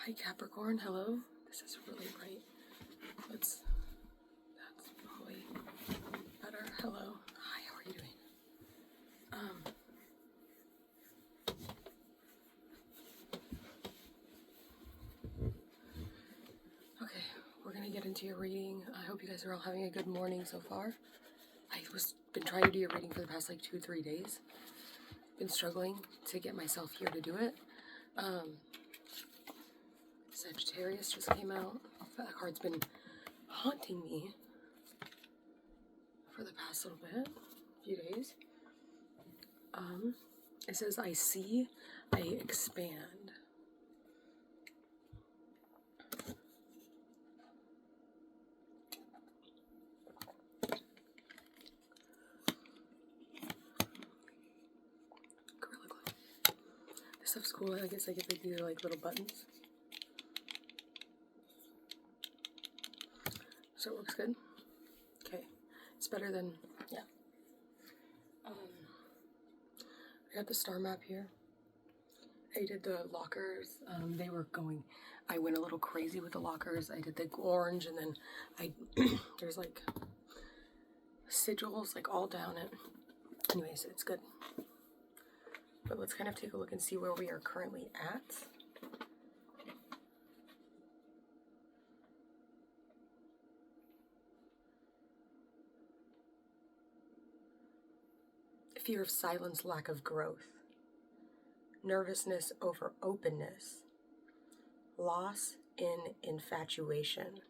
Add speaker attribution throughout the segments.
Speaker 1: Hi Capricorn, hello. This is really bright. That's probably better. Hello. Hi, how are you doing? Okay, we're gonna get into your reading. I hope you guys are all having a good morning so far. Been trying to do your reading for the past like 2-3 days. Been struggling to get myself here to do it. Sagittarius just came out. That card's been haunting me for the past little bit, few days. It says, I see, I expand. Gorilla Glue. This stuff's cool. I guess these are like little buttons. So it looks good. Okay. It's better than, yeah. I got the star map here. I did the lockers. I went a little crazy with the lockers. I did the orange, and then there's like sigils like all down it. Anyways, it's good. But let's kind of take a look and see where we are currently at. Fear of silence, lack of growth. Nervousness over openness. Loss in infatuation.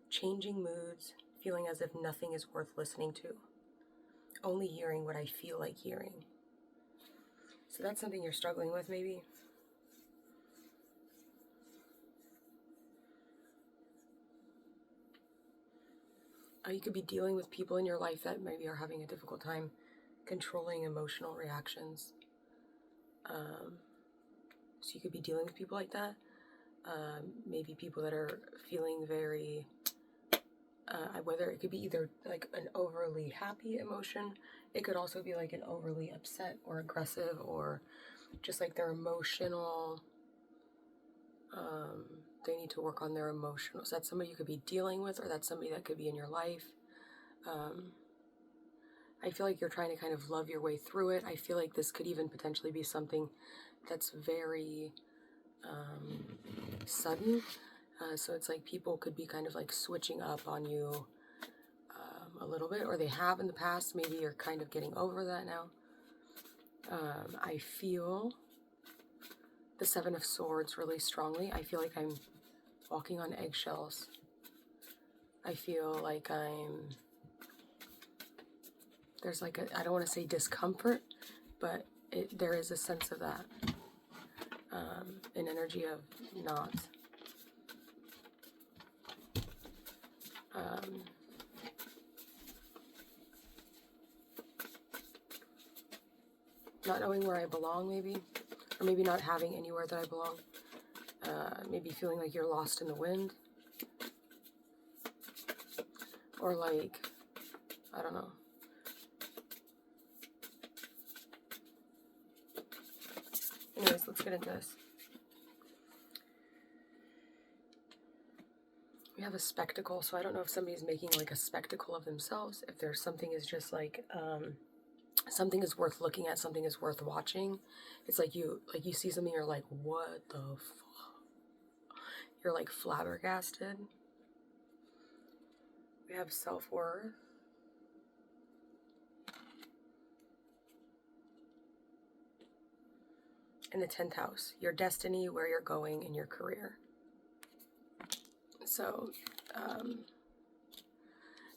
Speaker 1: Changing moods, feeling as if nothing is worth listening to. Only hearing what I feel like hearing. So that's something you're struggling with, maybe. You could be dealing with people in your life that maybe are having a difficult time controlling emotional reactions. So you could be dealing with people like that. Maybe people that are feeling very, whether it could be either like an overly happy emotion, it could also be like an overly upset or aggressive, or just like their emotional, they need to work on their emotional. So that's somebody you could be dealing with, or that's somebody that could be in your life. I feel like you're trying to kind of love your way through it. I feel like this could even potentially be something that's very sudden. So it's like people could be kind of like switching up on you a little bit, or they have in the past. Maybe you're kind of getting over that now. I feel the Seven of Swords really strongly. I feel like I'm walking on eggshells. I feel like there's like I don't want to say discomfort, but there is a sense of that. An energy of not. Not knowing where I belong, maybe. Or maybe not having anywhere that I belong. Maybe feeling like you're lost in the wind. Or like, I don't know. Anyways, let's get into this. We have a spectacle, so I don't know if somebody's making like a spectacle of themselves, if there's something is just like, something is worth looking at, something is worth watching. It's like you see something, you're like, what the fuck? You're like flabbergasted. We have self-worth. In the 10th house, your destiny, where you're going in your career. So,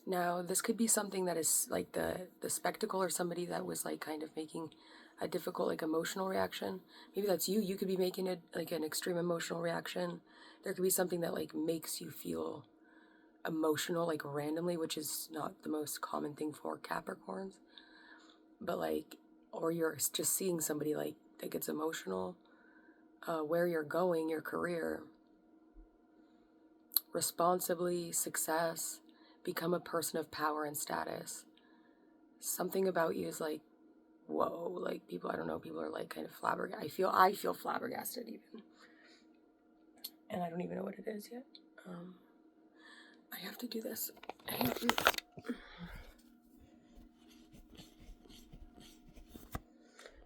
Speaker 1: now this could be something that is like the spectacle, or somebody that was like kind of making a difficult like emotional reaction. Maybe that's you. You could be making it like an extreme emotional reaction. There could be something that like makes you feel emotional like randomly, which is not the most common thing for Capricorns. But like, or you're just seeing somebody like that gets emotional. Where you're going, your career. Responsibly, success, become a person of power and status. Something about you is like, whoa, like people, I don't know, people are like kind of flabbergasted. I feel flabbergasted even. And I don't even know what it is yet. I have to do this.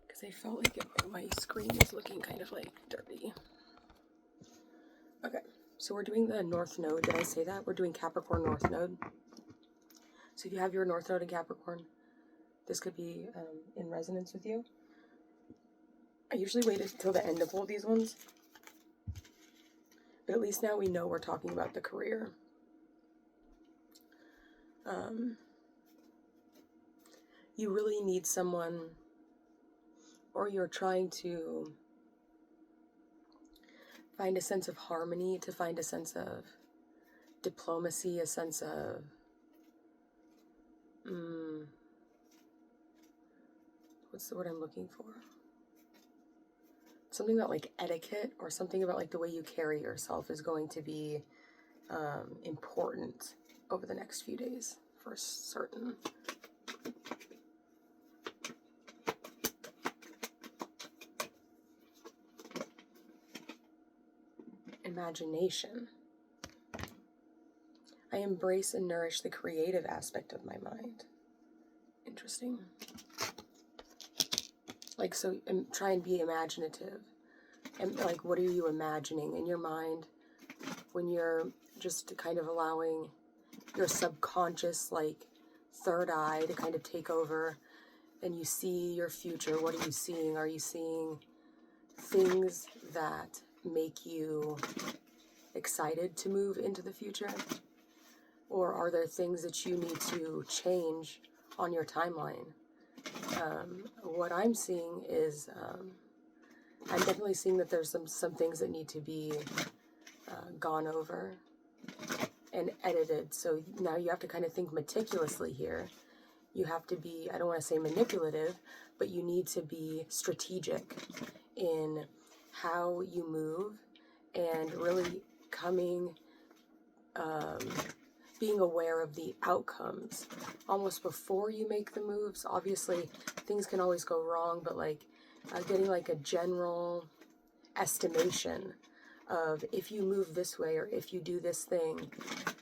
Speaker 1: Because I felt like my screen is looking kind of like dirty. Okay, so we're doing the North Node. Did I say that? We're doing Capricorn North Node. So if you have your North Node in Capricorn, this could be in resonance with you. I usually wait until the end to pull these ones. But at least now we know we're talking about the career. You really need someone, or you're trying to find a sense of harmony, to find a sense of diplomacy, a sense of what's the word I'm looking for? Something about like etiquette, or something about like the way you carry yourself is going to be important over the next few days for certain. Imagination. I embrace and nourish the creative aspect of my mind. Interesting. Like, so try and be imaginative. And like, what are you imagining in your mind when you're just kind of allowing your subconscious, like, third eye to kind of take over, and you see your future? What are you seeing? Are you seeing things that make you excited to move into the future? Or are there things that you need to change on your timeline? What I'm seeing is, I'm definitely seeing that there's some things that need to be gone over and edited. So now you have to kind of think meticulously here. You have to be, I don't want to say manipulative, but you need to be strategic in how you move, and really being aware of the outcomes almost before you make the moves. Obviously, things can always go wrong, but like getting like a general estimation of, if you move this way or if you do this thing,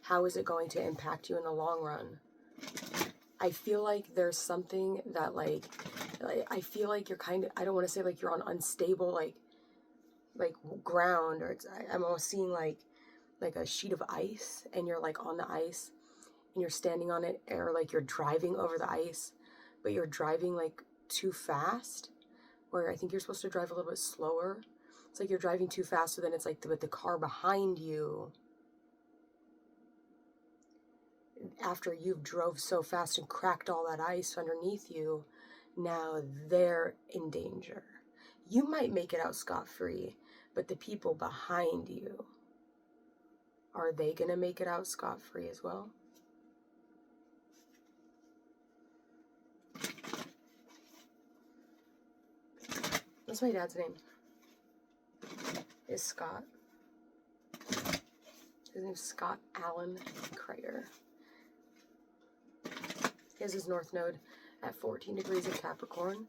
Speaker 1: how is it going to impact you in the long run? I feel like there's something that like I feel like you're kind of, I don't want to say like you're on unstable like ground, or I'm almost seeing like a sheet of ice, and you're like on the ice and you're standing on it, or like you're driving over the ice, but you're driving like too fast, where I think you're supposed to drive a little bit slower. It's like you're driving too fast, so then it's like with the car behind you, after you've drove so fast and cracked all that ice underneath you, now they're in danger. You might make it out scot-free, but the people behind you, are they going to make it out scot-free as well? What's my dad's name? Is Scott. His name's Scott Allen Kreider. He has his North Node at 14 degrees of Capricorn,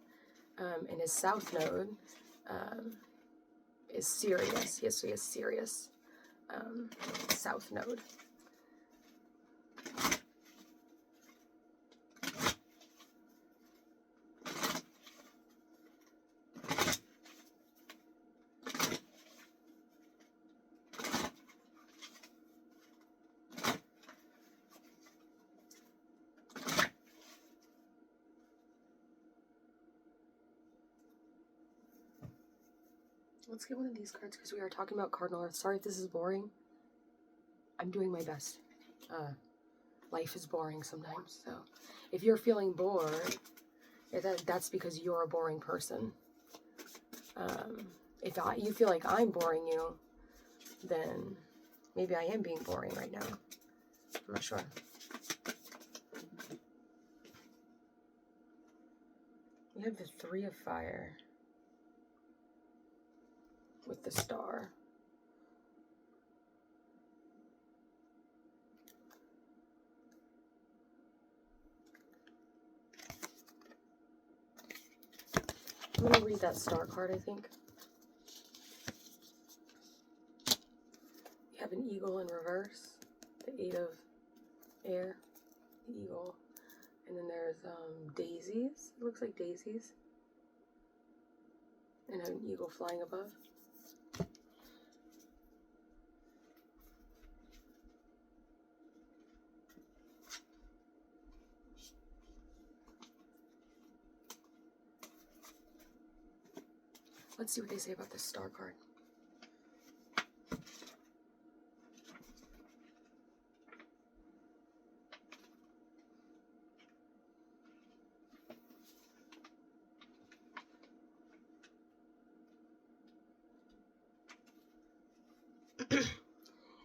Speaker 1: and his South Node is Sirius. Yes, so he has Sirius South Node. Let's get one of these cards, because we are talking about Cardinal Earth. Sorry if this is boring. I'm doing my best. Life is boring sometimes. So if you're feeling bored, that's because you're a boring person. If you feel like I'm boring you, then maybe I am being boring right now. I'm not sure. We have the Three of Fire with the Star. I'm going to read that Star card, I think. have an eagle in reverse, the 8 of air, the eagle. And then there's daisies, it looks like daisies. And have an eagle flying above. Let's see what they say about this star card.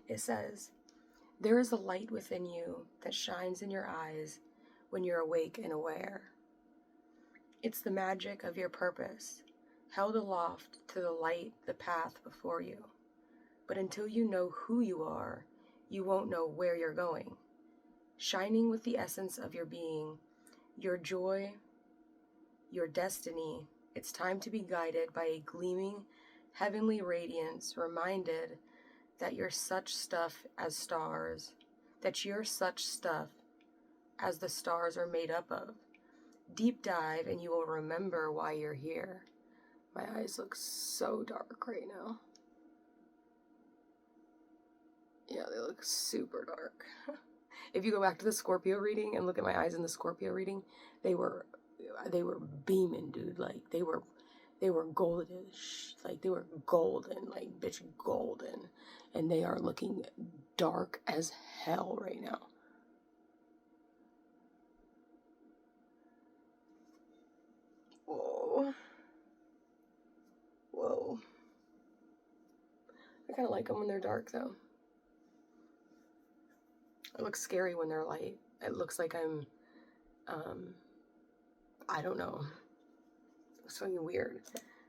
Speaker 1: It says, there is a light within you that shines in your eyes when you're awake and aware. It's the magic of your purpose, held aloft to the light, the path before you. But until you know who you are, you won't know where you're going. Shining with the essence of your being, your joy, your destiny, it's time to be guided by a gleaming, heavenly radiance, reminded that you're such stuff as stars, that you're such stuff as the stars are made up of. Deep dive and you will remember why you're here. My eyes look so dark right now. Yeah, they look super dark. If you go back to the Scorpio reading and look at my eyes in the Scorpio reading, they were beaming, dude. Like they were goldish, like they were golden, like bitch golden, and they are looking dark as hell right now. Whoa. I kind of like them when they're dark though. It looks scary when they're light. It looks like I'm, I don't know. It's fucking weird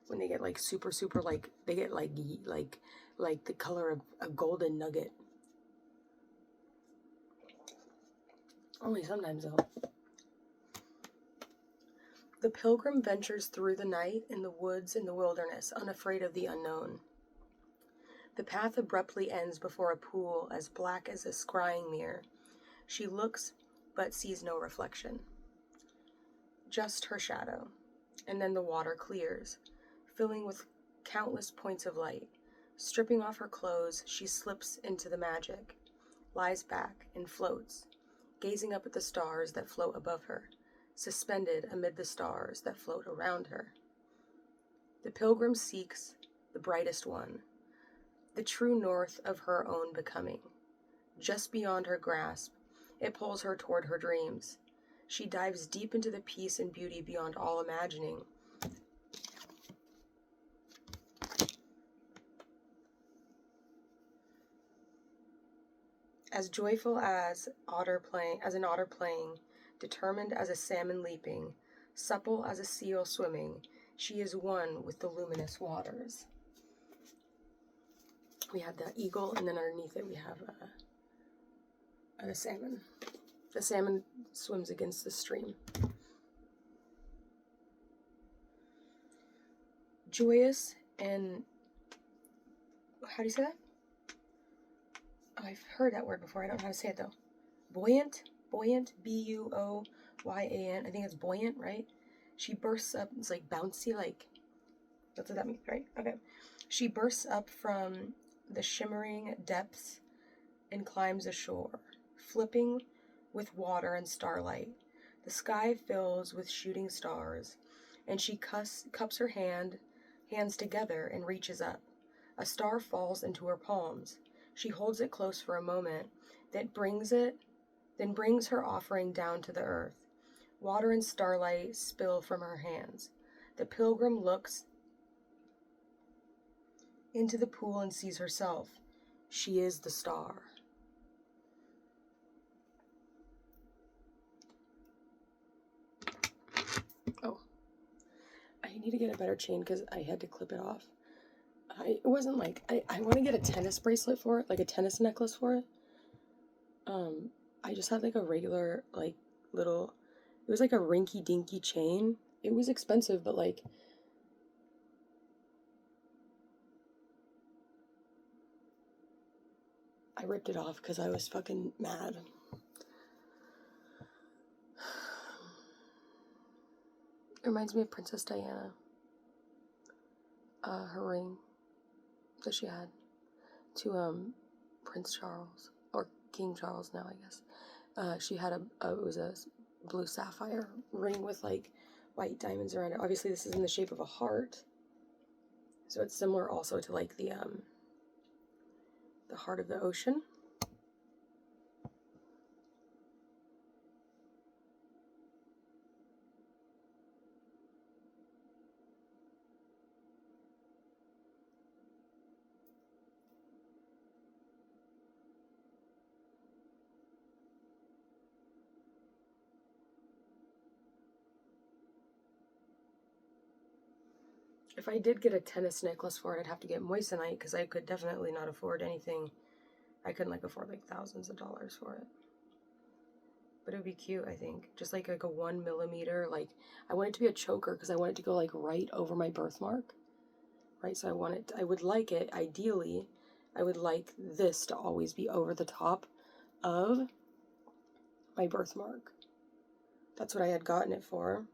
Speaker 1: when they get like super, like they get like the color of a golden nugget. Only sometimes though. The pilgrim ventures through the night in the woods in the wilderness, unafraid of the unknown. The path abruptly ends before a pool as black as a scrying mirror. She looks, but sees no reflection. Just her shadow. And then the water clears, filling with countless points of light. Stripping off her clothes, she slips into the magic, lies back, and floats, gazing up at the stars that float above her, suspended amid the stars that float around her. The pilgrim seeks the brightest one, the true north of her own becoming. Just beyond her grasp, it pulls her toward her dreams. She dives deep into the peace and beauty beyond all imagining. As joyful as an otter playing, determined as a salmon leaping, supple as a seal swimming, she is one with the luminous waters. We have the eagle, and then underneath it we have the salmon. The salmon swims against the stream. Joyous and, how do you say that? Oh, I've heard that word before. I don't know how to say it though. Buoyant, B-U-O-Y-A-N. I think it's buoyant, right? She bursts up. It's like bouncy, like, that's what that means, right? Okay. She bursts up from the shimmering depths and climbs ashore, flipping with water and starlight. The sky fills with shooting stars, and she cups her hands together and reaches up. A star falls into her palms. She holds it close for a moment, then brings her offering down to the earth. Water and starlight spill from her hands. The pilgrim looks into the pool and sees herself. She is the star. Oh, I need to get a better chain because I had to clip it off. It wasn't like, I want to get a tennis bracelet for it, like a tennis necklace for it. I just had like a regular, like, little, it was like a rinky-dinky chain. It was expensive, but like, I ripped it off because I was fucking mad. It reminds me of Princess Diana. Her ring that she had to Prince Charles, or King Charles now, I guess. She had it was a blue sapphire ring with like white diamonds around it. Obviously this is in the shape of a heart, so it's similar also to like the heart of the ocean. If I did get a tennis necklace for it, I'd have to get moissanite, because I could definitely not afford anything. I couldn't like afford like thousands of dollars for it. But it would be cute, I think. Just like a 1 millimeter, like, I want it to be a choker because I want it to go like right over my birthmark. Right, so I would like it, ideally, I would like this to always be over the top of my birthmark. That's what I had gotten it for.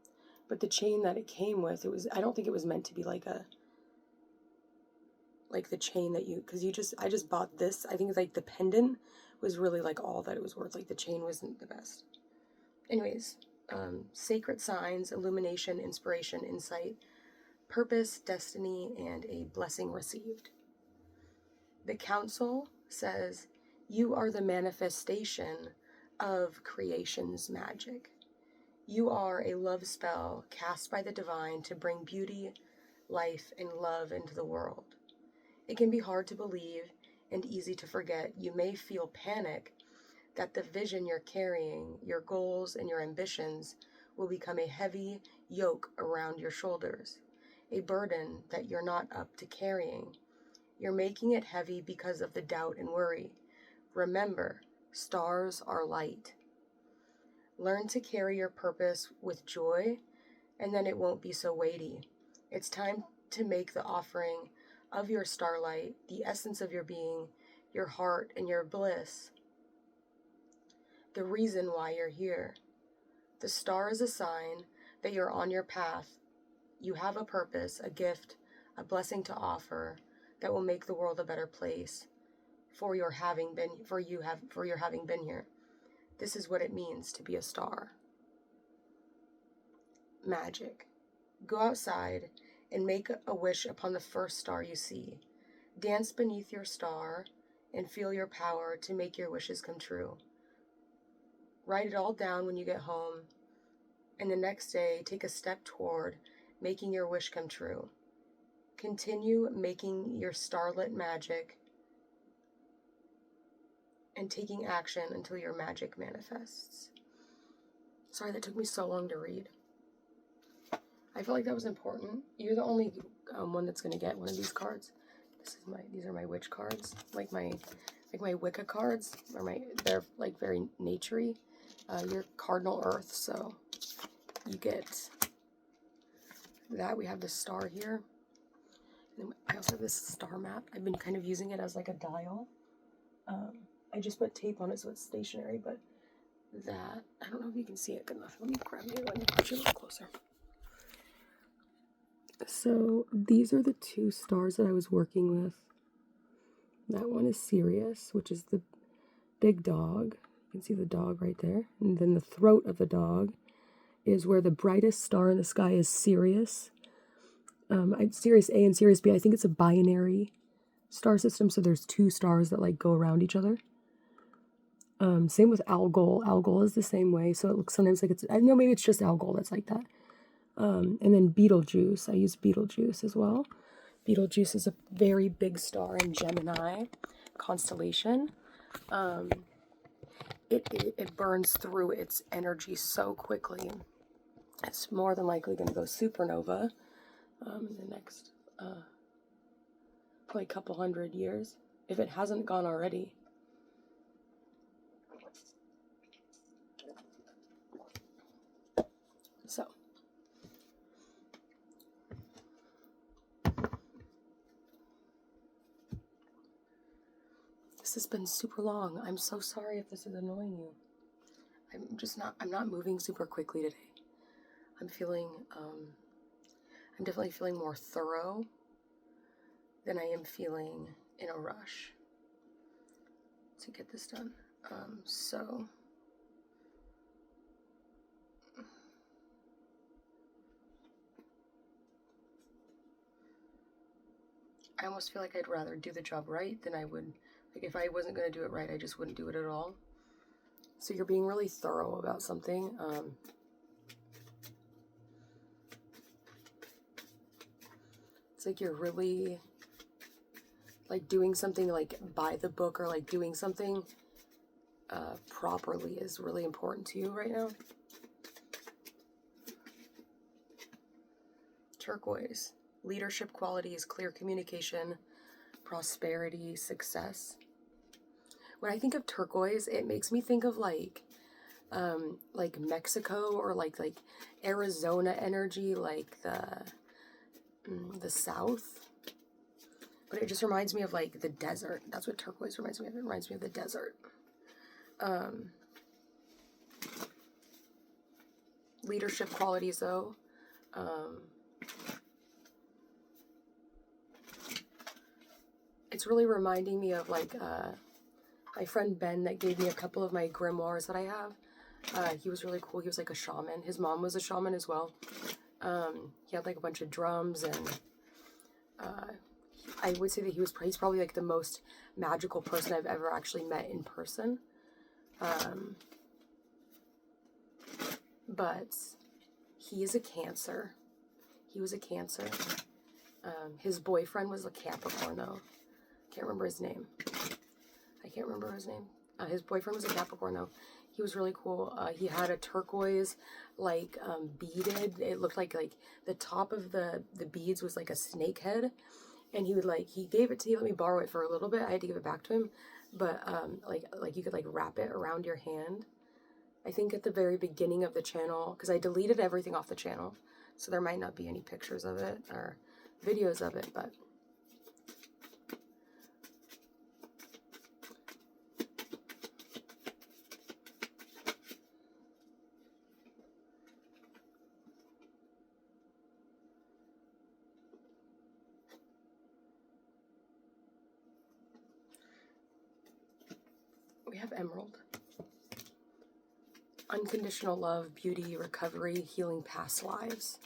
Speaker 1: But the chain that it came with, I don't think it was meant to be like the chain that I just bought this. I think it's like the pendant was really like all that it was worth. Like the chain wasn't the best. Anyways, sacred signs, illumination, inspiration, insight, purpose, destiny, and a blessing received. The council says, you are the manifestation of creation's magic. You are a love spell cast by the divine to bring beauty, life, and love into the world. It can be hard to believe and easy to forget. You may feel panic that the vision you're carrying, your goals, and your ambitions will become a heavy yoke around your shoulders, a burden that you're not up to carrying. You're making it heavy because of the doubt and worry. Remember, stars are light. Learn to carry your purpose with joy, and then it won't be so weighty. It's time to make the offering of your starlight, the essence of your being, your heart, and your bliss, the reason why you're here. The star is a sign that you're on your path. You have a purpose, a gift, a blessing to offer that will make the world a better place for your having been here. This is what it means to be a star. Magic. Go outside and make a wish upon the first star you see. Dance beneath your star and feel your power to make your wishes come true. Write it all down when you get home, and the next day take a step toward making your wish come true. Continue making your starlit magic and taking action until your magic manifests. Sorry that took me so long to read. I felt like that was important. You're the only one that's going to get one of these cards. These are my witch cards, like my Wicca cards. They're like very naturey. You're cardinal earth, so you get that. We have this star here. And I also have this star map. I've been kind of using it as like a dial. I just put tape on it so it's stationary, but that, I don't know if you can see it good enough. Let me grab you and put you a little closer. So these are the two stars that I was working with. That one is Sirius, which is the big dog. You can see the dog right there. And then the throat of the dog is where the brightest star in the sky is Sirius. Sirius A and Sirius B, I think it's a binary star system, so there's two stars that like go around each other. Same with Algol. Algol is the same way, so it looks sometimes like I know maybe it's just Algol that's like that. And then Betelgeuse, I use Betelgeuse as well. Betelgeuse is a very big star in Gemini constellation. It burns through its energy so quickly. It's more than likely going to go supernova in the next probably a couple 100 years, if it hasn't gone already. So, This has been super long. I'm so sorry if this is annoying you. I'm not moving super quickly today. I'm definitely feeling more thorough than I am feeling in a rush to get this done. So I almost feel like I'd rather do the job right than I would, like if I wasn't going to do it right, I just wouldn't do it at all. So you're being really thorough about something. It's like you're really like doing something like by the book, or like doing something properly is really important to you right now. Turquoise. Leadership qualities, clear communication, prosperity, success. When I think of turquoise, it makes me think of like Mexico, or like Arizona energy, like the South. But it just reminds me of like the desert. That's what turquoise reminds me of. It reminds me of the desert. Leadership qualities though. It's really reminding me of like my friend Ben that gave me a couple of my grimoires that I have. He was really cool. He was like a shaman. His mom was a shaman as well. He had like a bunch of drums, and I would say that he's probably like the most magical person I've ever actually met in person. But he is a Cancer. He was a Cancer. His boyfriend was a Capricorn though. Can't remember his name. His boyfriend was a Capricorn though. He was really cool. He had a turquoise, like beaded. It looked like the top of the beads was like a snake head, and he gave it to me. Let me borrow it for a little bit. I had to give it back to him, but like you could like wrap it around your hand. I think at the very beginning of the channel, because I deleted everything off the channel, so there might not be any pictures of it or videos of it, but we have Emerald. Unconditional love, beauty, recovery, healing past lives.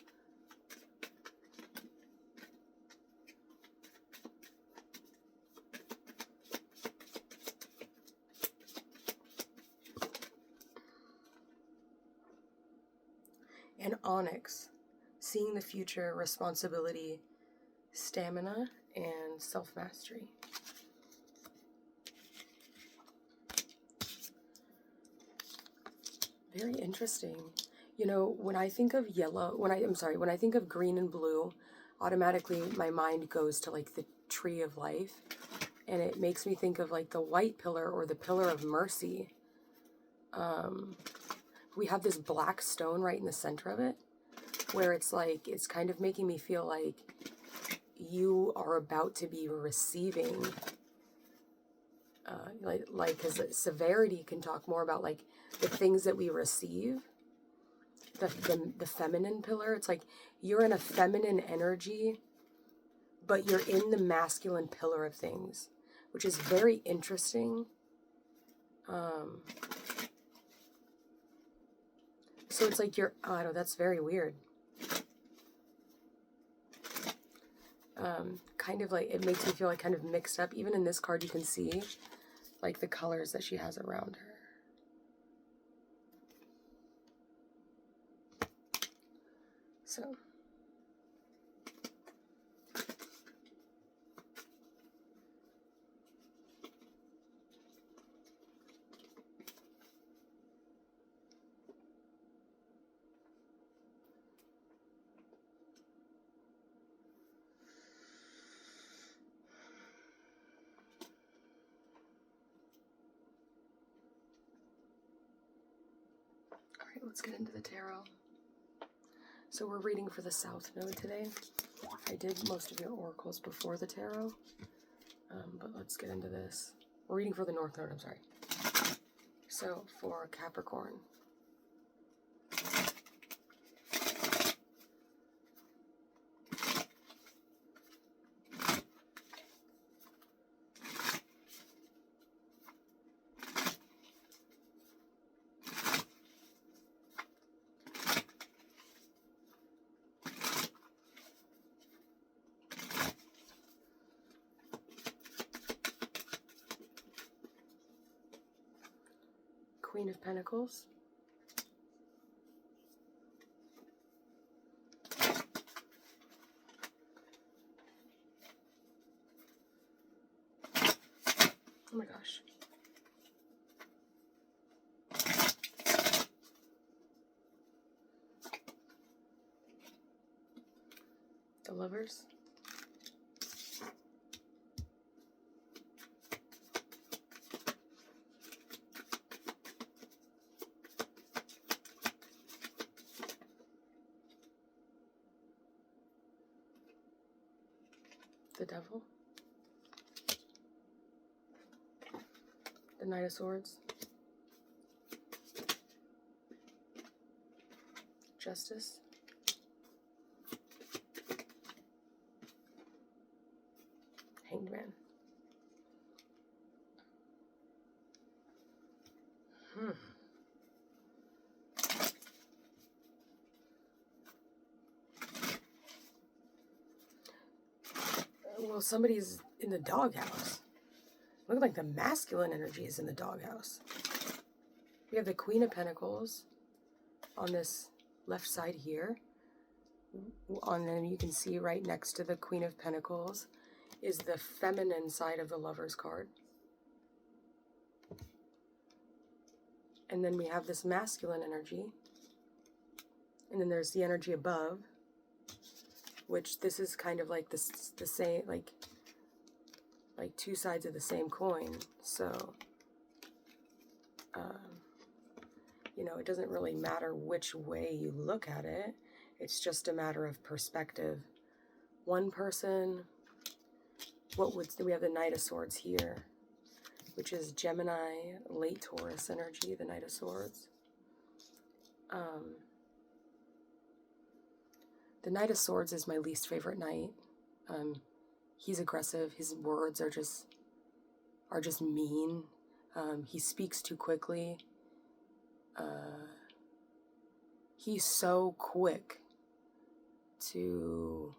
Speaker 1: And Onyx, seeing the future, responsibility, stamina, and self-mastery. Very interesting. You know, when I think of when I think of green and blue, automatically my mind goes to like the tree of life, and it makes me think of like the white pillar, or the pillar of mercy. We have this black stone right in the center of it, where it's kind of making me feel like you are about to be receiving, because severity can talk more about like the things that we receive. The feminine pillar, it's like you're in a feminine energy, but you're in the masculine pillar of things, which is very interesting. So it's like I don't know, that's very weird. Kind of like, it makes me feel like kind of mixed up. Even in this card, you can see like the colors that she has around her. So let's get into the tarot. So we're reading for the South Node today. I did most of your oracles before the tarot, but let's get into this. We're reading for the North Node, I'm sorry. So for Capricorn, Queen of Pentacles, oh my gosh, the Lovers, the Devil, the Knight of Swords, Justice, Hanged Man. Well, somebody's in the doghouse. Look like the masculine energy is in the doghouse. We have the Queen of Pentacles on this left side here. And you can see right next to the Queen of Pentacles is the feminine side of the Lover's card. And then we have this masculine energy. And then there's the energy above, which this is kind of like the same, like two sides of the same coin. So, you know, it doesn't really matter which way you look at it. It's just a matter of perspective. One person, we have the Knight of Swords here, which is Gemini, late Taurus energy, the Knight of Swords. The Knight of Swords is my least favorite knight. He's aggressive. His words are just mean. He speaks too quickly. He's so quick to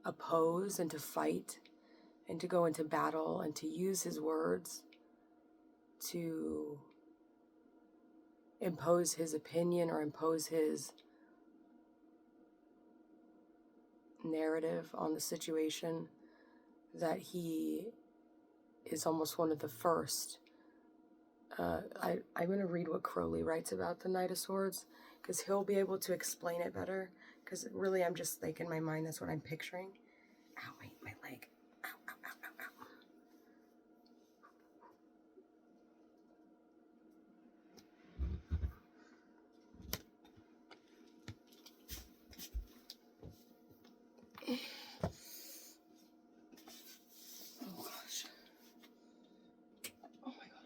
Speaker 1: oppose and to fight and to go into battle and to use his words to impose his opinion or impose his narrative on the situation, that he is almost one of the first. I'm going to read what Crowley writes about the Knight of Swords, because he'll be able to explain it better, because really I'm just like in my mind, that's what I'm picturing. Ow, wait, my leg. Ow, ow, ow, ow, ow. Oh gosh. Oh my god.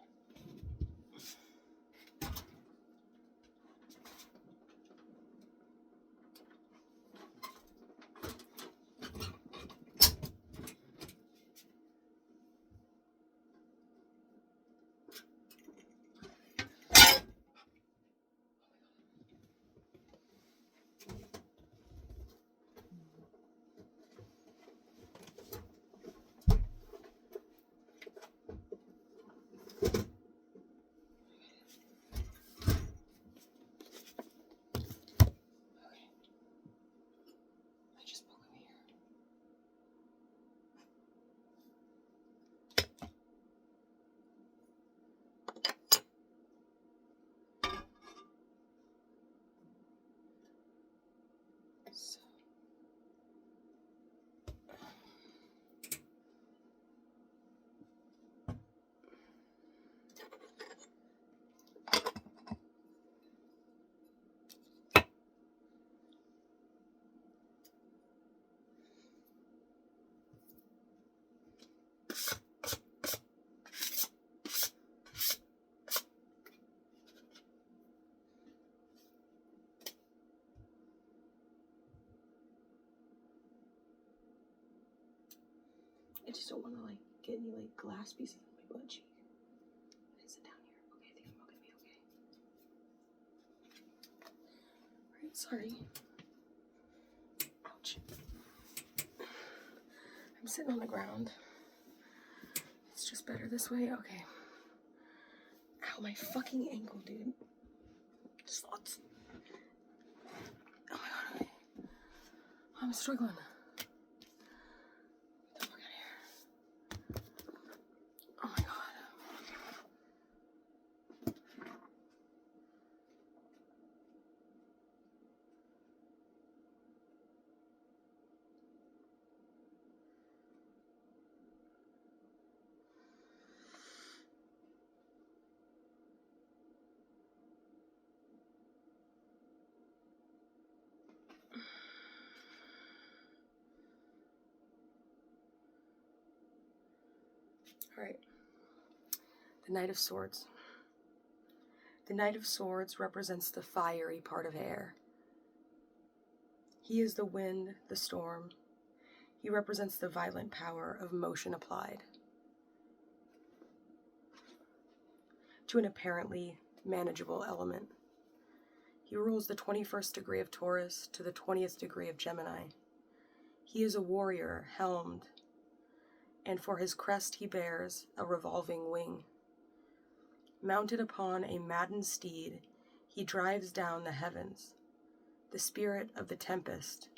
Speaker 1: I just don't want to like get any like glass pieces on my butt cheek. I sit down here. Okay, I think I'm gonna be okay. Alright, sorry. Ouch. I'm sitting on the ground. It's just better this way. Okay. Ow, my fucking ankle, dude. Slots. Oh my god, okay. I'm struggling. Get the fuck out of here. Oh my god. Alright. The Knight of Swords. The Knight of Swords represents the fiery part of air. He is the wind, the storm. He represents the violent power of motion applied to an apparently manageable element. He rules the 21st degree of Taurus to the 20th degree of Gemini. He is a warrior, helmed, and for his crest he bears a revolving wing. Mounted upon a maddened steed, he drives down the heavens, the spirit of the tempest.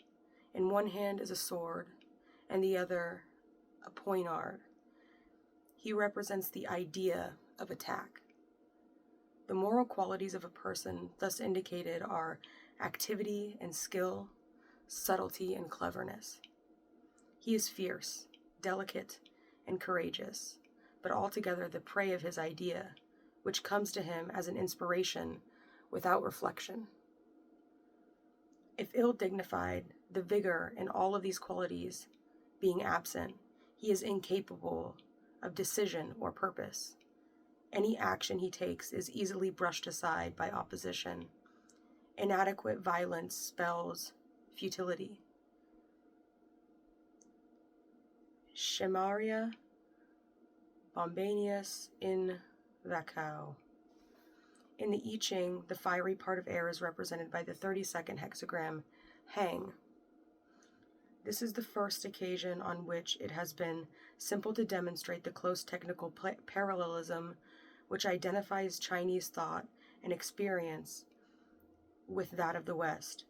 Speaker 1: In one hand is a sword, and the other a poignard. He represents the idea of attack. The moral qualities of a person thus indicated are activity and skill, subtlety and cleverness. He is fierce, delicate, and courageous, but altogether the prey of his idea, which comes to him as an inspiration without reflection. If ill-dignified, the vigor in all of these qualities being absent, he is incapable of decision or purpose. Any action he takes is easily brushed aside by opposition. Inadequate violence spells futility. Shemaria Bombanius in Vacau. In the I Ching, the fiery part of air is represented by the 32nd hexagram, Hang. This is the first occasion on which it has been simple to demonstrate the close technical parallelism which identifies Chinese thought and experience with that of the West,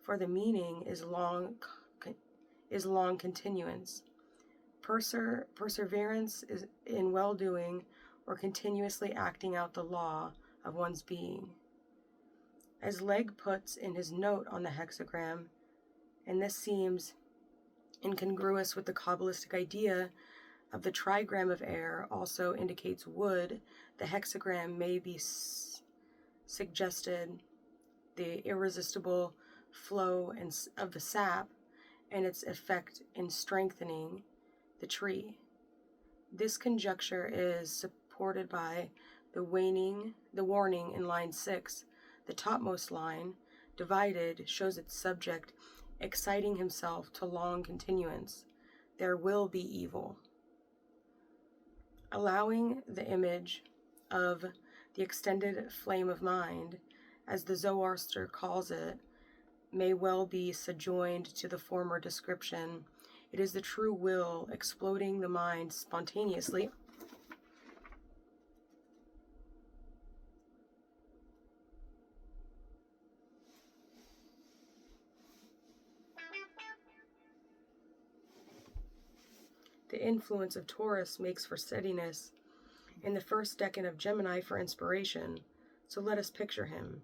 Speaker 1: for the meaning is long continuance. Perseverance is in well-doing or continuously acting out the law of one's being. As Legge puts in his note on the hexagram, and this seems incongruous with the Kabbalistic idea of the trigram of air also indicates wood, the hexagram may be suggested the irresistible flow of the sap and its effect in strengthening the tree. This conjecture is supported by the warning in line 6. The topmost line, divided, shows its subject exciting himself to long continuance. There will be evil. Allowing the image of the extended flame of mind, as the Zoroaster calls it, may well be subjoined to the former description. It is the true will exploding the mind spontaneously. The influence of Taurus makes for steadiness, and the first decan of Gemini for inspiration. So let us picture him.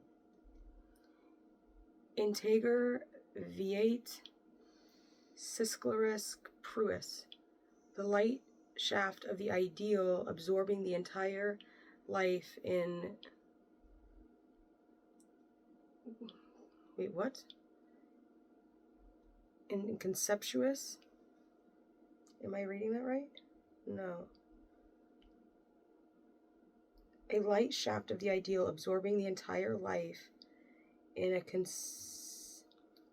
Speaker 1: Integer viate Cisclaris pruis, the light shaft of the ideal absorbing the entire life in... Wait, what? In conceptuous? Am I reading that right? No. A light shaft of the ideal absorbing the entire life in a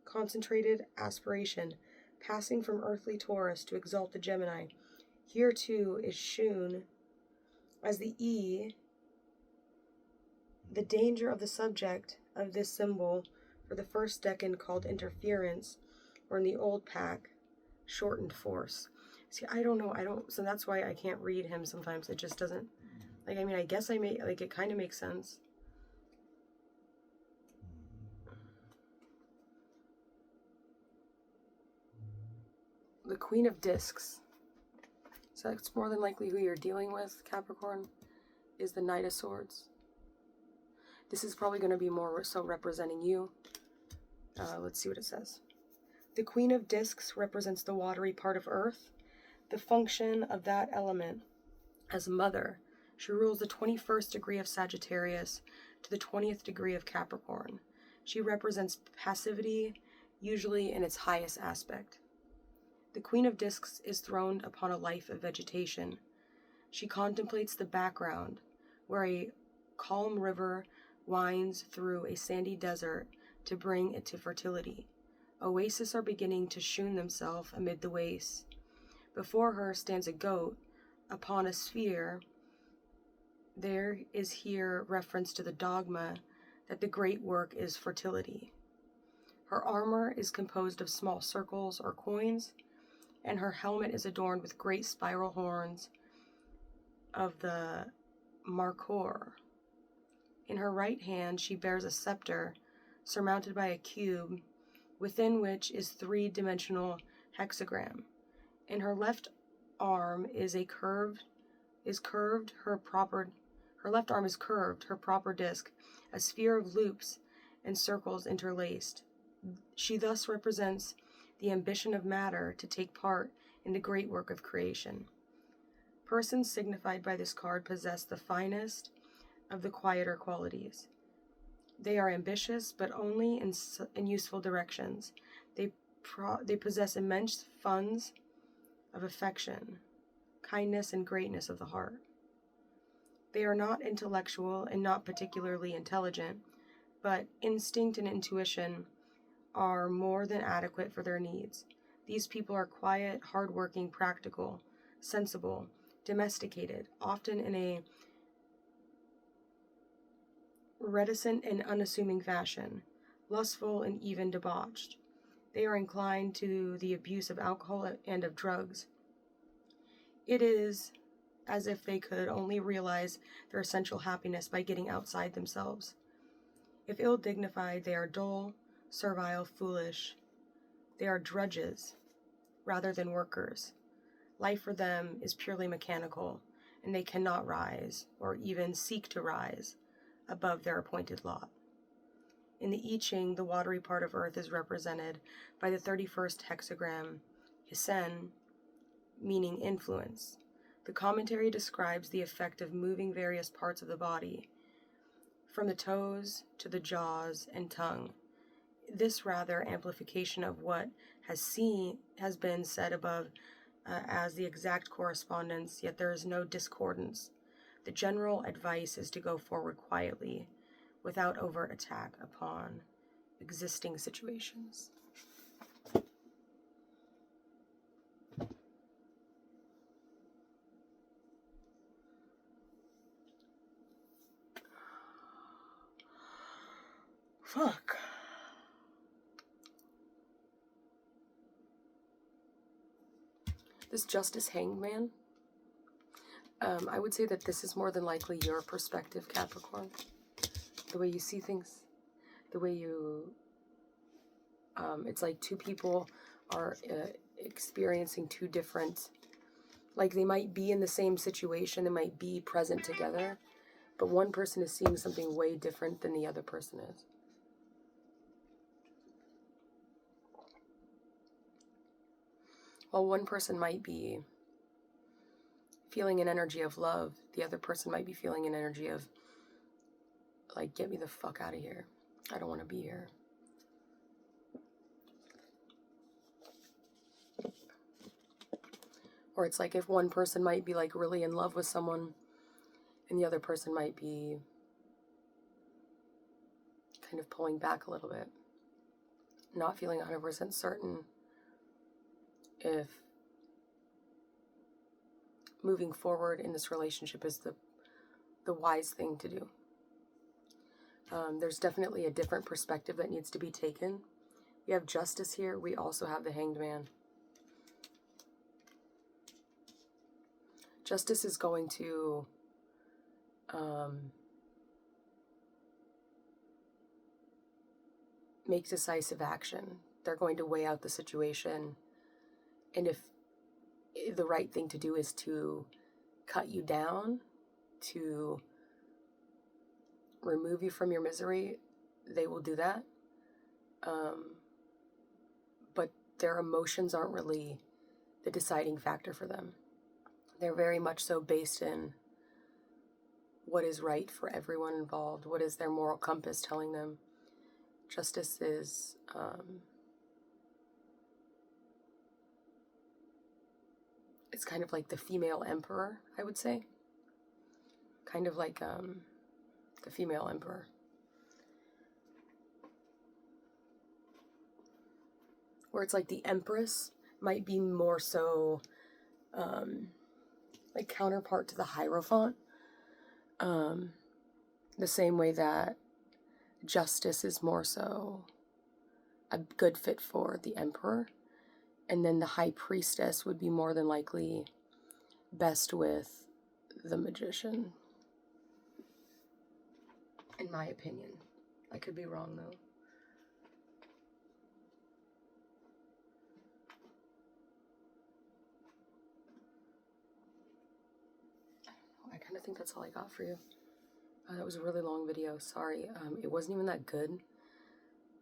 Speaker 1: concentrated aspiration, passing from earthly Taurus to exalt the Gemini. Here too is shewn as the E, the danger of the subject of this symbol for the first decan called interference, or in the old pack, shortened force. See, I don't know, so that's why I can't read him sometimes. It just doesn't, like, I mean, I guess it kind of makes sense. The Queen of Discs. So it's more than likely who you're dealing with, Capricorn, is the Knight of Swords. This is probably going to be more so representing you. Let's see what it says. The Queen of Discs represents the watery part of Earth, the function of that element as mother. She rules the 21st degree of Sagittarius to the 20th degree of Capricorn. She represents passivity, usually in its highest aspect. The Queen of Discs is throned upon a life of vegetation. She contemplates the background, where a calm river winds through a sandy desert to bring it to fertility. Oases are beginning to shewn themselves amid the wastes. Before her stands a goat upon a sphere. There is here reference to the dogma that the great work is fertility. Her armor is composed of small circles or coins, and her helmet is adorned with great spiral horns of the markhor. In her right hand she bears a scepter surmounted by a cube, within which is three-dimensional hexagram. In her left arm her left arm is curved, her proper disc, a sphere of loops and circles interlaced. She thus represents the ambition of matter to take part in the great work of creation. Persons signified by this card possess the finest of the quieter qualities. They are ambitious, but only in useful directions. They possess immense funds of affection, kindness, and greatness of the heart. They are not intellectual and not particularly intelligent, but instinct and intuition are more than adequate for their needs. These people are quiet, hardworking, practical, sensible, domesticated, often in a reticent and unassuming fashion, lustful and even debauched. They are inclined to the abuse of alcohol and of drugs. It is as if they could only realize their essential happiness by getting outside themselves. If ill-dignified, they are dull, servile, foolish. They are drudges rather than workers. Life for them is purely mechanical, and they cannot rise, or even seek to rise, above their appointed lot. In the I Ching, the watery part of Earth is represented by the 31st hexagram, Hisen, meaning influence. The commentary describes the effect of moving various parts of the body, from the toes to the jaws and tongue. This rather amplification of what has been said above as the exact correspondence, yet there is no discordance. The general advice is to go forward quietly, without overt attack upon existing situations. Fuck. This Justice Hanged Man, I would say that this is more than likely your perspective, Capricorn. The way you see things, the way you, it's like two people are experiencing two different, like they might be in the same situation, they might be present together, but one person is seeing something way different than the other person is. While one person might be feeling an energy of love, the other person might be feeling an energy of, like, get me the fuck out of here. I don't want to be here. Or it's like if one person might be, like, really in love with someone, and the other person might be kind of pulling back a little bit. Not feeling 100% certain if moving forward in this relationship is the wise thing to do. There's definitely a different perspective that needs to be taken. We have Justice here. We also have the Hanged Man. Justice is going to make decisive action. They're going to weigh out the situation. And if the right thing to do is to cut you down, to remove you from your misery, they will do that. But their emotions aren't really the deciding factor for them. They're very much so based in what is right for everyone involved. What is their moral compass telling them? Justice is it's kind of like the female emperor, I would say. Kind of like the female emperor. Where it's like the empress might be more so like counterpart to the Hierophant. The same way that Justice is more so a good fit for the emperor. And then the High Priestess would be more than likely best with the Magician. In my opinion. I could be wrong though. I kind of think that's all I got for you. That was a really long video. Sorry. It wasn't even that good.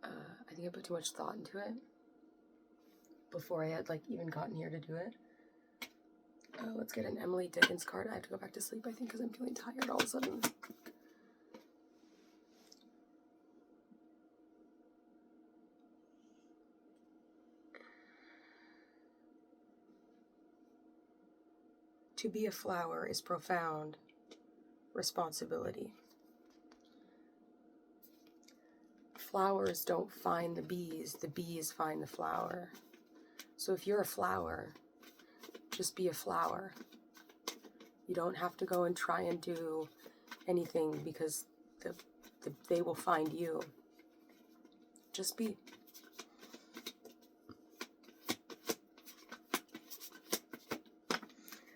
Speaker 1: I think I put too much thought into it before I had like even gotten here to do it. Let's get an Emily Dickens card. I have to go back to sleep, I think, because I'm feeling tired all of a sudden. To be a flower is profound responsibility. Flowers don't find the bees find the flower. So if you're a flower, just be a flower. You don't have to go and try and do anything because they will find you. Just be.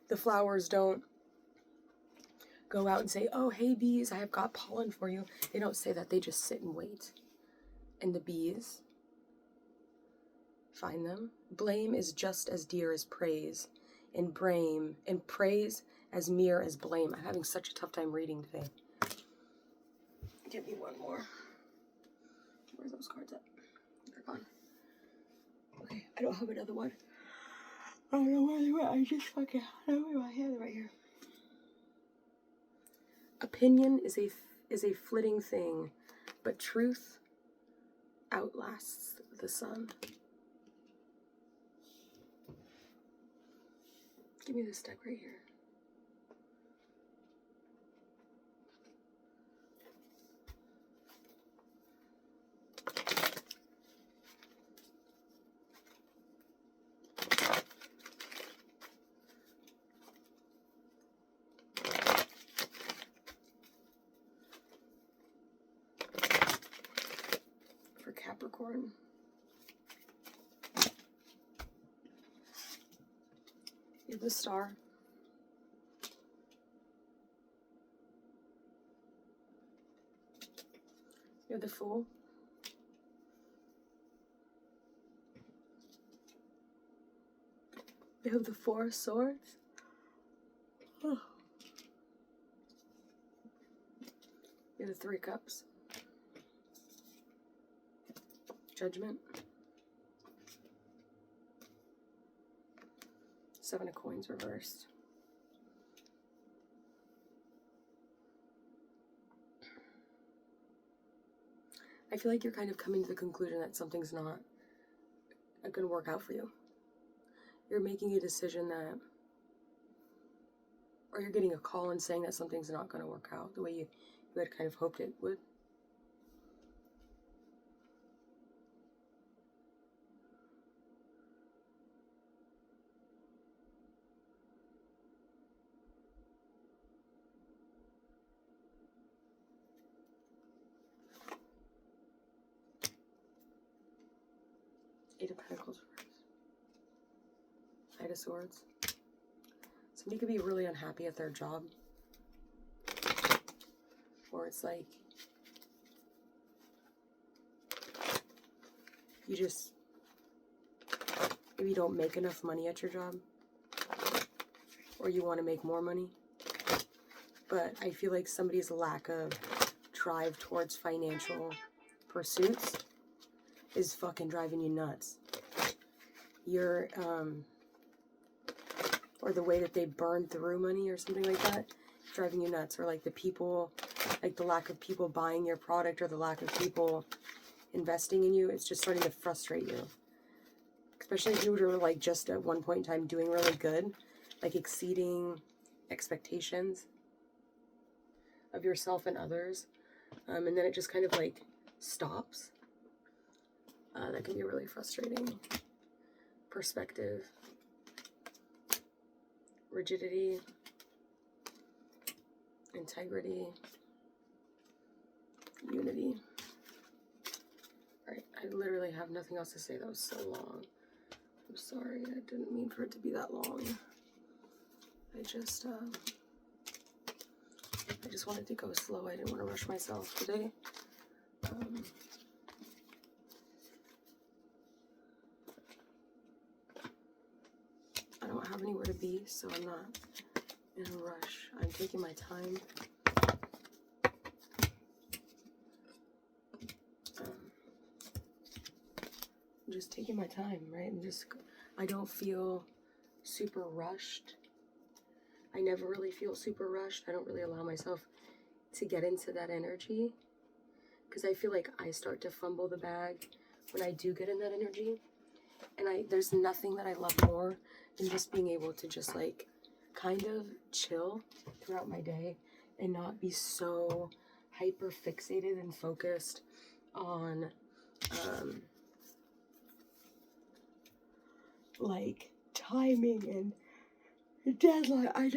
Speaker 1: The flowers don't go out and say, oh, hey, bees, I have got pollen for you. They don't say that. They just sit and wait. And the bees find them. Blame is just as dear as praise, and praise as mere as blame. I'm having such a tough time reading today. Give me one more. Where's those cards at? They're gone. Okay, I don't have another one. I don't know where they went. I just fucking had them in my hand right here. Opinion is a flitting thing, but truth outlasts the sun. Give me this deck right here. For Capricorn. You have the Star. You have the Fool. You have the Four of Swords. Oh. You have the Three Cups. Judgment. Seven of Coins reversed. I feel like you're kind of coming to the conclusion that something's not going to work out for you. You're making a decision that, or you're getting a call and saying that something's not going to work out the way you had kind of hoped it would. Eight of Pentacles reverse. Knight of Swords. Somebody could be really unhappy at their job. Or it's like you just maybe you don't make enough money at your job, or you want to make more money. But I feel like somebody's lack of drive towards financial pursuits is fucking driving you nuts. You're or the way that they burn through money or something like that, driving you nuts. Or like the people, like the lack of people buying your product, or the lack of people investing in you, it's just starting to frustrate you. Especially if you were like just at one point in time doing really good, like exceeding expectations of yourself and others, and then it just kind of like stops. That can be really frustrating. Perspective, rigidity, integrity, unity. Alright, I literally have nothing else to say. That was so long. I'm sorry, I didn't mean for it to be that long. I just wanted to go slow. I didn't want to rush myself today. I don't have anywhere to be, so I'm not in a rush. I'm taking my time. I'm just taking my time, right? I don't feel super rushed. I never really feel super rushed. I don't really allow myself to get into that energy, because I feel like I start to fumble the bag when I do get in that energy. And there's nothing that I love more than just being able to just like kind of chill throughout my day and not be so hyper fixated and focused on like timing and deadline. I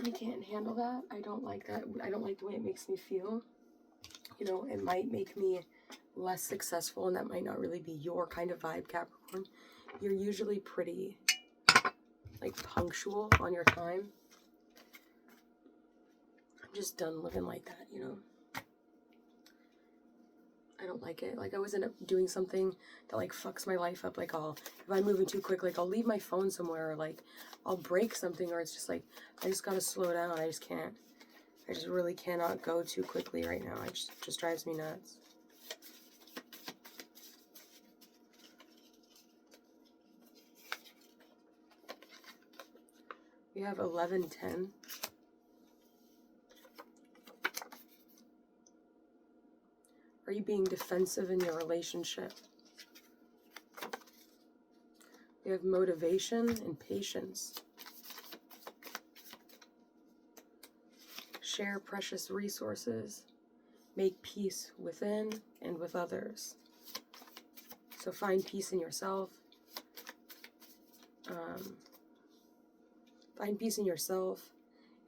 Speaker 1: can't handle that. I don't like that. I don't like the way it makes me feel. You know, it might make me less successful, and that might not really be your kind of vibe, Capricorn. You're usually pretty like punctual on your time. I'm just done living like that, you know. I don't like it. Like I always end up doing something that like fucks my life up. Like if I'm moving too quick, like I'll leave my phone somewhere, or like I'll break something, or it's just like, I just gotta slow down. I just can't. I just really cannot go too quickly right now. It just drives me nuts. We have 11-10. Are you being defensive in your relationship? We have motivation and patience. Share precious resources. Make peace within and with others. So find peace in yourself. Find peace in yourself,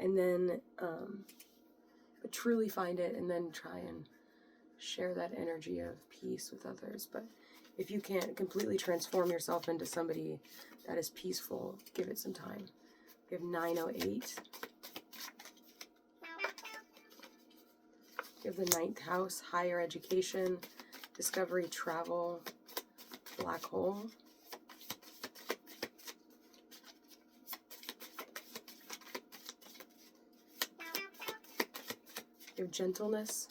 Speaker 1: and then but truly find it, and then try and share that energy of peace with others. But if you can't completely transform yourself into somebody that is peaceful, give it some time. We have 908. We have the 9th house, higher education, discovery, travel, black hole. You have gentleness.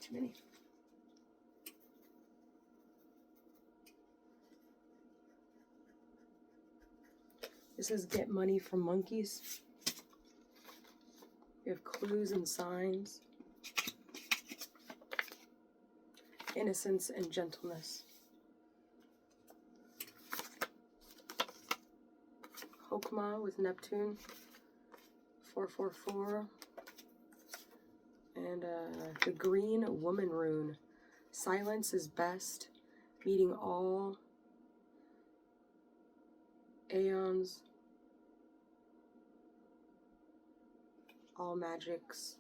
Speaker 1: Too many. This is get money from monkeys. You have clues and signs. Innocence and gentleness. Hokmah with Neptune, 444, and the green woman rune. Silence is best, meeting all aeons all magics,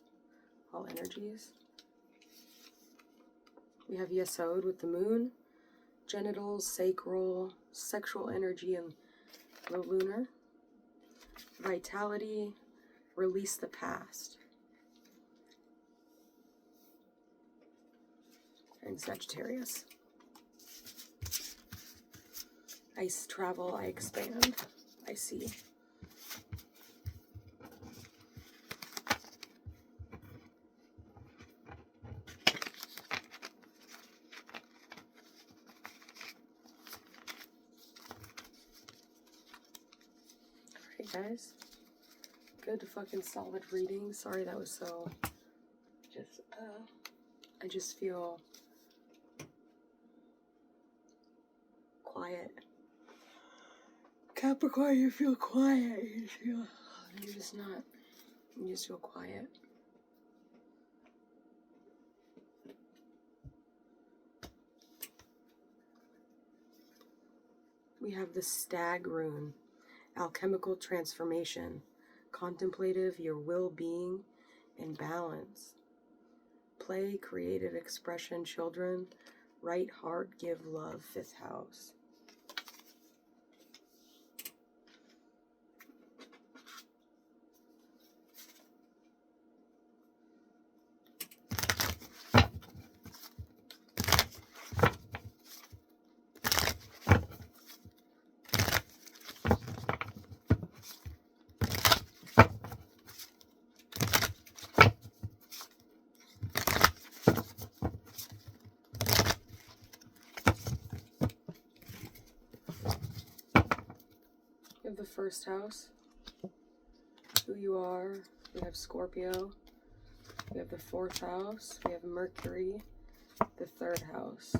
Speaker 1: all energies. We have Yesod with the moon, genitals, sacral, sexual energy, and the lunar. Vitality, release the past. And Sagittarius. I travel, I expand, I see. Alright guys, good fucking solid reading. Sorry that was so, I just feel quiet. Capricorn, you feel quiet. You just feel quiet. We have the stag rune, alchemical transformation, contemplative, your will-being, and balance. Play, creative expression, children, right heart, give love, 5th house. We have the 1st house, who you are. We have Scorpio. We have the 4th house. We have Mercury, the 3rd house.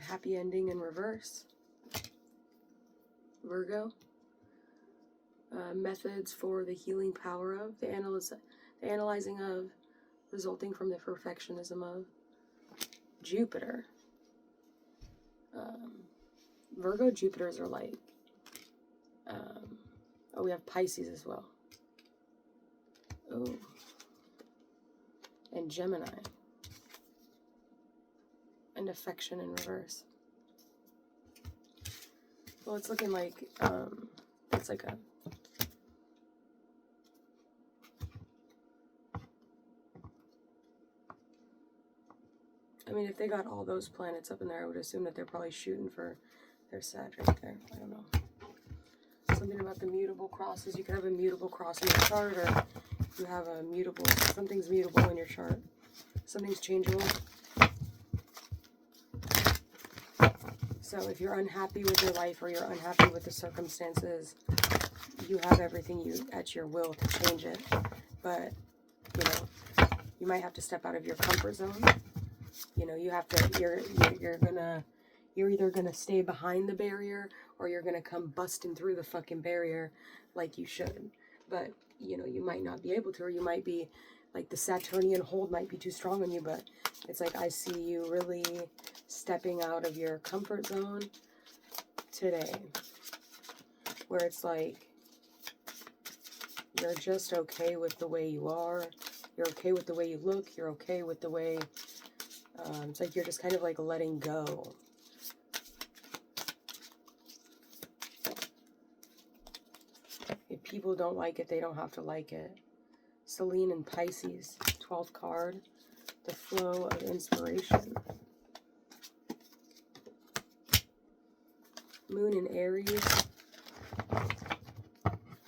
Speaker 1: Happy ending in reverse. Virgo. Methods for the healing power of, the analyzing of, resulting from the perfectionism of. Jupiter. Virgo Jupiters are like, we have Pisces as well. Oh. And Gemini. And affection in reverse. Well, it's looking like, it's like a, I mean, if they got all those planets up in there, I would assume that they're probably shooting for their Sag right there. I don't know. Something about the mutable crosses. You could have a mutable cross in your chart, or you have a mutable, something's mutable in your chart. Something's changeable. So if you're unhappy with your life, or you're unhappy with the circumstances, you have everything at your will to change it. But, you know, you might have to step out of your comfort zone. You know, you have to, you're either gonna stay behind the barrier, or you're gonna come busting through the fucking barrier like you should. But, you know, you might not be able to, or you might be, like, the Saturnian hold might be too strong on you, but it's like, I see you really stepping out of your comfort zone today, where it's like, you're just okay with the way you are, you're okay with the way you look, you're okay with the way, it's like you're just kind of like letting go. If people don't like it, they don't have to like it. Selene and Pisces, 12th card, the flow of inspiration. Moon in Aries,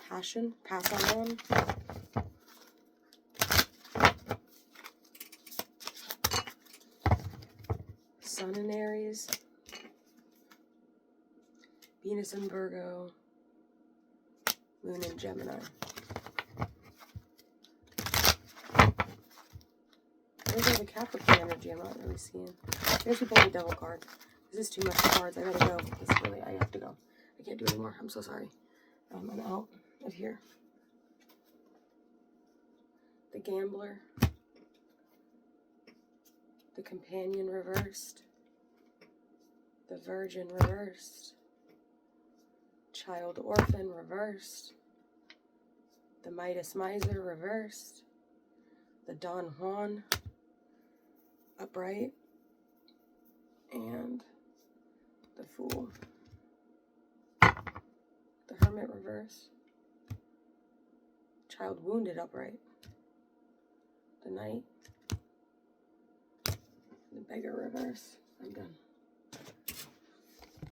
Speaker 1: passion, pass on. Sun in Aries, Venus in Virgo, Moon in Gemini. Capricorn energy I'm not really seeing. I guess we pulled the Devil card. This is too much cards. I gotta go. I have to go. I can't do it anymore. I'm so sorry. I'm out of here. The Gambler. The Companion reversed. The Virgin reversed. Child Orphan reversed. The Midas Miser reversed. The Don Juan upright. And the Fool. The Hermit reverse. Child Wounded upright. The Knight. The Beggar reverse. I'm done.